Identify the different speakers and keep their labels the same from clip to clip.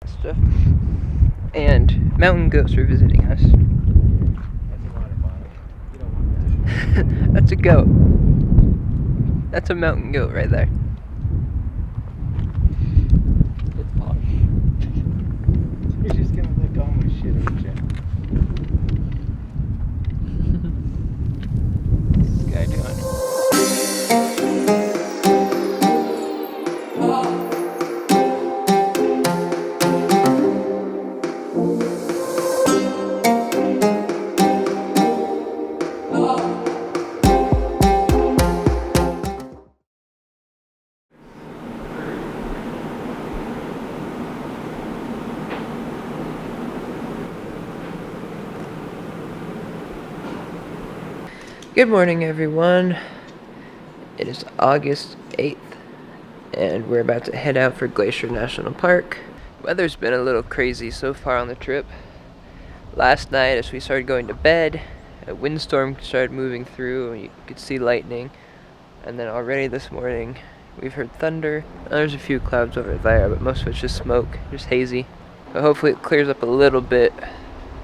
Speaker 1: stuff. And mountain goats were visiting us.
Speaker 2: That's a water bottle. You don't want that.
Speaker 1: That's a goat. That's a mountain goat right there.
Speaker 2: It's posh. You're just gonna lick all my shit, aren't you? What's this guy doing?
Speaker 1: Good morning, everyone. It is August 8th, and we're about to head out for Glacier National Park. Weather's been a little crazy so far on the trip. Last night, as we started going to bed, a windstorm started moving through, and you could see lightning. And then already this morning, we've heard thunder. There's a few clouds over there, but most of it's just smoke, just hazy. So hopefully it clears up a little bit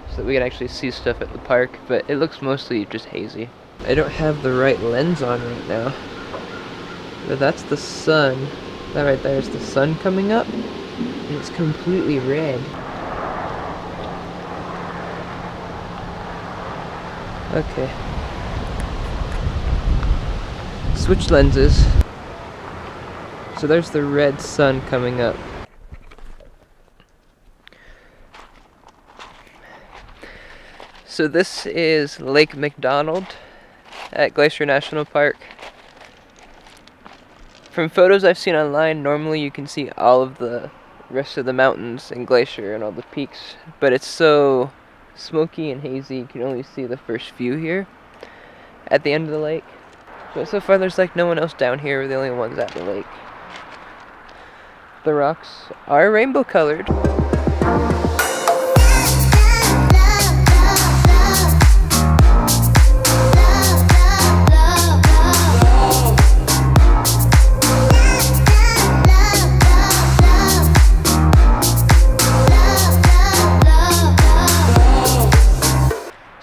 Speaker 1: so that we can actually see stuff at the park, but it looks mostly just hazy. I don't have the right lens on right now, but that's the sun. That right there is the sun coming up, and it's completely red. Okay. Switch lenses. So there's the red sun coming up. So this is Lake McDonald at Glacier National Park. From photos I've seen online, normally you can see all of the rest of the mountains and Glacier and all the peaks, but it's so smoky and hazy you can only see the first few here at the end of the lake. So far there's like no one else down here, we're the only ones at the lake. The rocks are rainbow colored.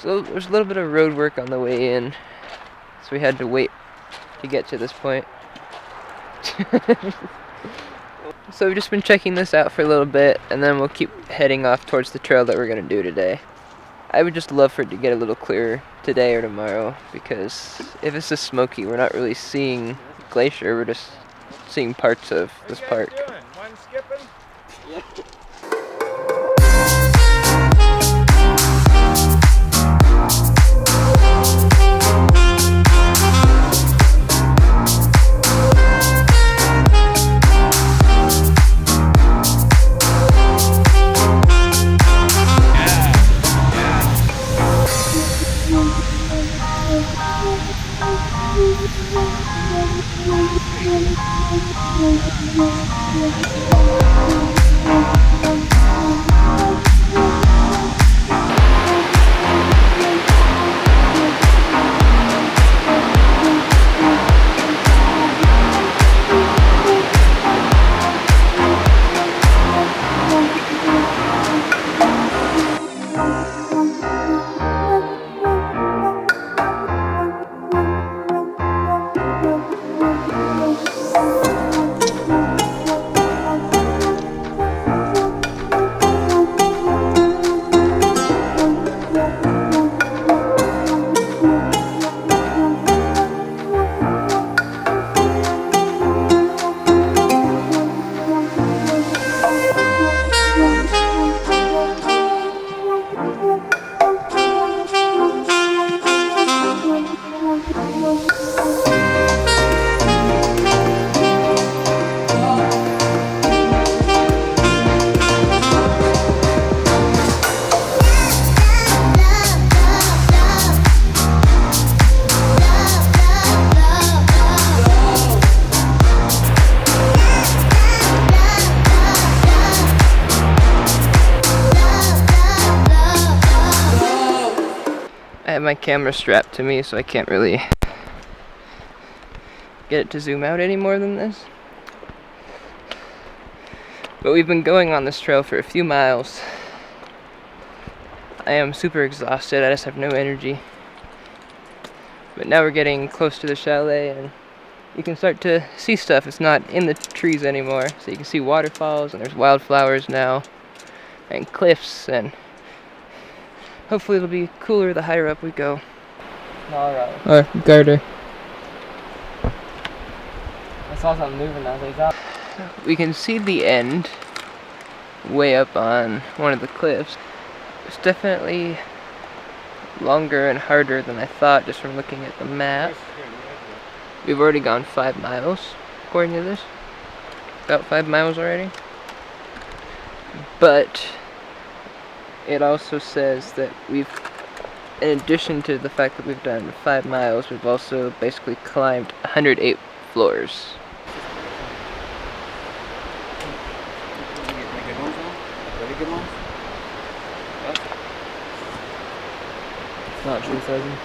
Speaker 1: So there's a little bit of road work on the way in, so we had to wait to get to this point. So we've just been checking this out for a little bit, and then we'll keep heading off towards the trail that we're going to do today. I would just love for it to get a little clearer today or tomorrow, because if it's this smoky, we're not really seeing Glacier, we're just seeing parts of this park.
Speaker 2: What are you doing? One skipping? Yeah.
Speaker 1: I have my camera strapped to me, so I can't really get it to zoom out any more than this. But we've been going on this trail for a few miles. I am super exhausted, I just have no energy. But now we're getting close to the chalet and you can start to see stuff. It's not in the trees anymore. So you can see waterfalls and there's wildflowers now. And cliffs, and hopefully it'll be cooler the higher up we go.
Speaker 2: Alright.
Speaker 1: Or garter.
Speaker 2: I saw something moving now. They got.
Speaker 1: We can see the end way up on one of the cliffs. It's definitely longer and harder than I thought just from looking at the map. We've already gone 5 miles according to this. About 5 miles already. But it also says that we've, in addition to the fact that we've done 5 miles, we've also basically climbed 108 floors.
Speaker 2: It's not true sizing.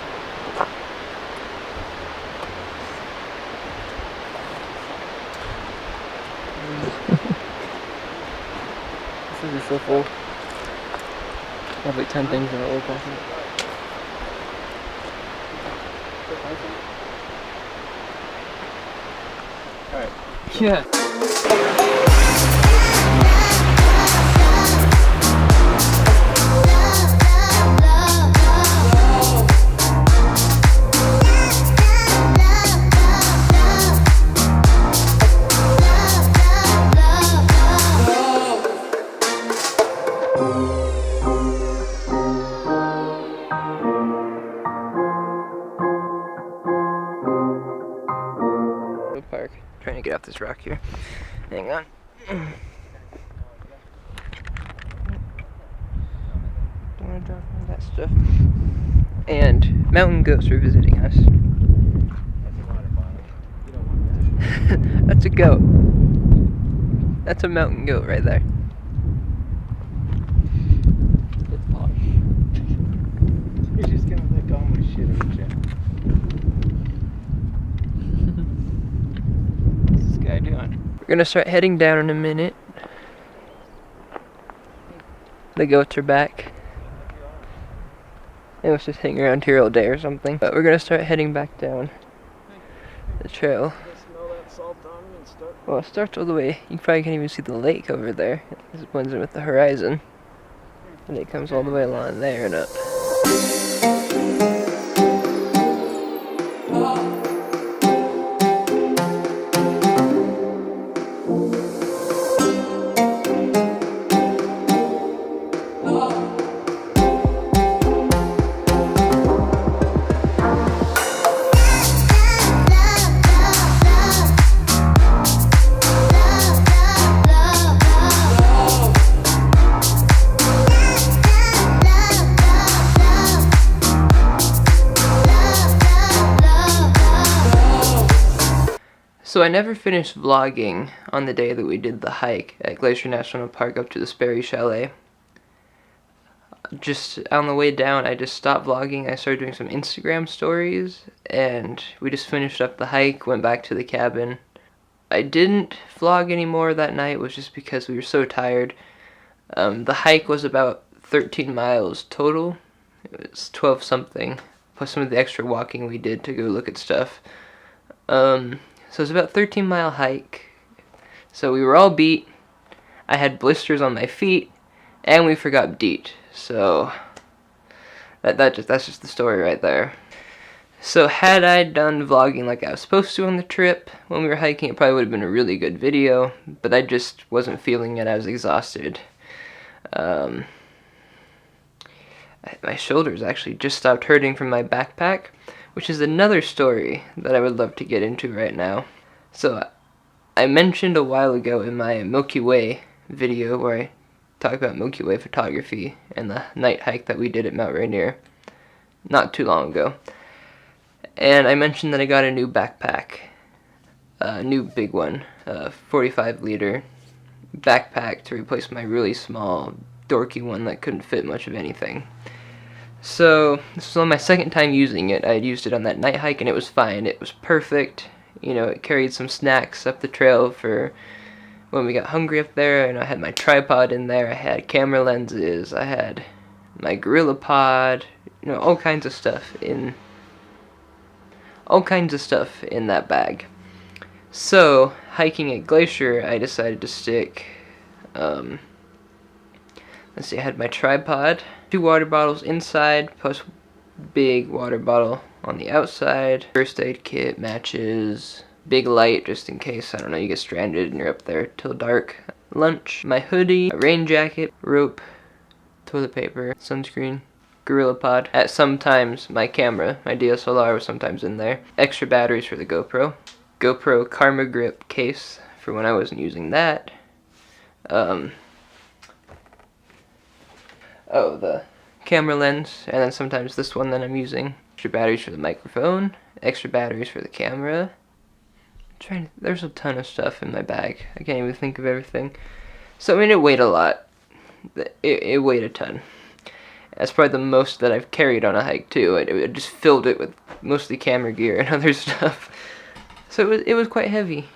Speaker 2: This is so full. I have like 10 things in the old pocket. Alright. Yeah.
Speaker 1: Park. Trying to get off this rock here. Hang on. Don't want to drop all that stuff. And mountain goats were visiting us. That's a goat. That's a mountain goat right there.
Speaker 2: It's posh. You're just gonna lick all my shit, aren't you? What's this guy doing?
Speaker 1: We're gonna start heading down in a minute. The goats are back. They must just hang around here all day or something. But we're gonna start heading back down the trail.
Speaker 2: Smell that salt on me and start.
Speaker 1: Well, it starts all the way. You probably can't even see the lake over there. It blends in with the horizon. And it comes all the way along there and up. So I never finished vlogging on the day that we did the hike at Glacier National Park up to the Sperry Chalet. Just on the way down, I just stopped vlogging. I started doing some Instagram stories, and we just finished up the hike, went back to the cabin. I didn't vlog anymore that night, was just because we were so tired. The hike was about 13 miles total. It was 12 something, plus some of the extra walking we did to go look at stuff. So it's about a 13-mile hike. So we were all beat. I had blisters on my feet, and we forgot DEET. So that's just the story right there. So had I done vlogging like I was supposed to on the trip when we were hiking, it probably would have been a really good video. But I just wasn't feeling it. I was exhausted. My shoulders actually just stopped hurting from my backpack, which is another story that I would love to get into right now. So I mentioned a while ago in my Milky Way video where I talk about Milky Way photography and the night hike that we did at Mount Rainier not too long ago. And I mentioned that I got a new backpack, a new big one, a 45-liter backpack to replace my really small, dorky one that couldn't fit much of anything. So this was on my second time using it. I had used it on that night hike and it was fine. It was perfect. You know, it carried some snacks up the trail for when we got hungry up there, and I had my tripod in there, I had camera lenses, I had my gorilla pod, all kinds of stuff in that bag. So, hiking at Glacier, I decided to stick, let's see, I had my tripod, 2 water bottles inside, plus big water bottle on the outside, first aid kit, matches, big light just in case, I don't know, you get stranded and you're up there till dark, lunch, my hoodie, a rain jacket, rope, toilet paper, sunscreen, gorilla pod. At sometimes my camera, my DSLR was sometimes in there, extra batteries for the GoPro Karma Grip case for when I wasn't using that, the camera lens, and then sometimes this one that I'm using, extra batteries for the microphone, extra batteries for the camera. There's a ton of stuff in my bag, I can't even think of everything. So I mean, it weighed a lot, it weighed a ton. That's probably the most that I've carried on a hike too. I just filled it with mostly camera gear and other stuff. So it was quite heavy.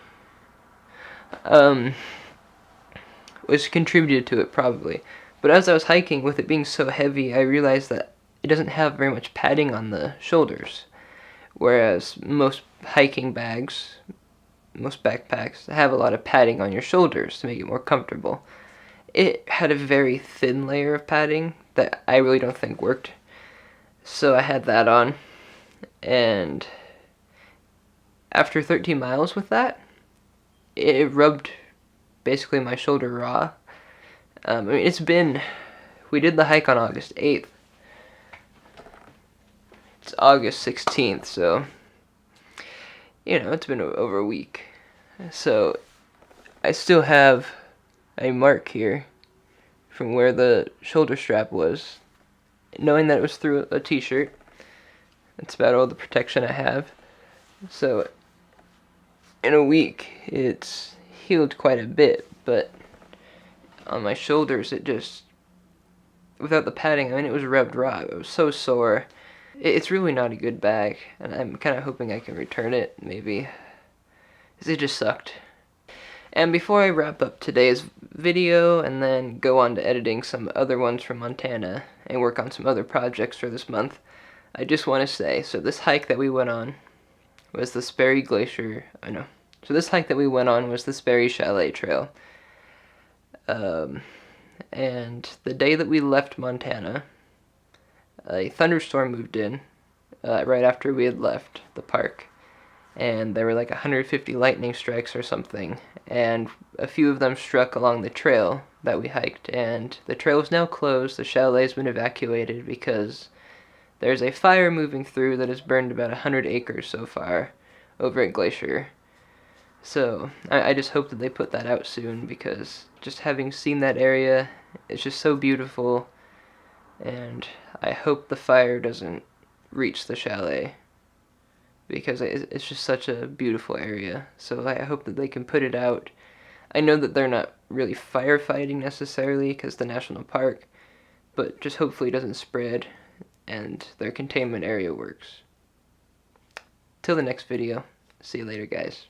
Speaker 1: Which contributed to it probably. But as I was hiking, with it being so heavy, I realized that it doesn't have very much padding on the shoulders. Whereas most hiking bags, most backpacks, have a lot of padding on your shoulders to make it more comfortable. It had a very thin layer of padding that I really don't think worked. So I had that on, and after 13 miles with that, it rubbed basically my shoulder raw. I mean, we did the hike on August 8th. It's August 16th, so, it's been over a week. So, I still have a mark here from where the shoulder strap was, knowing that it was through a t-shirt. That's about all the protection I have. So, in a week, it's healed quite a bit, but on my shoulders, it just, without the padding, I mean, it was rubbed raw. It was so sore. It's really not a good bag, and I'm kind of hoping I can return it, maybe, because it just sucked. And before I wrap up today's video and then go on to editing some other ones from Montana and work on some other projects for this month, I just want to say, so this hike that we went on was the Sperry Glacier, so this hike that we went on was the Sperry Chalet Trail. And the day that we left Montana, a thunderstorm moved in right after we had left the park. And there were like 150 lightning strikes or something, and a few of them struck along the trail that we hiked, and the trail is now closed. The chalet's been evacuated because there's a fire moving through that has burned about 100 acres so far over at Glacier. So I just hope that they put that out soon, because just having seen that area, it's just so beautiful, and I hope the fire doesn't reach the chalet, because it's just such a beautiful area. So I hope that they can put it out. I know that they're not really firefighting necessarily because the national park, but just hopefully it doesn't spread and their containment area works. Till the next video. See you later, guys.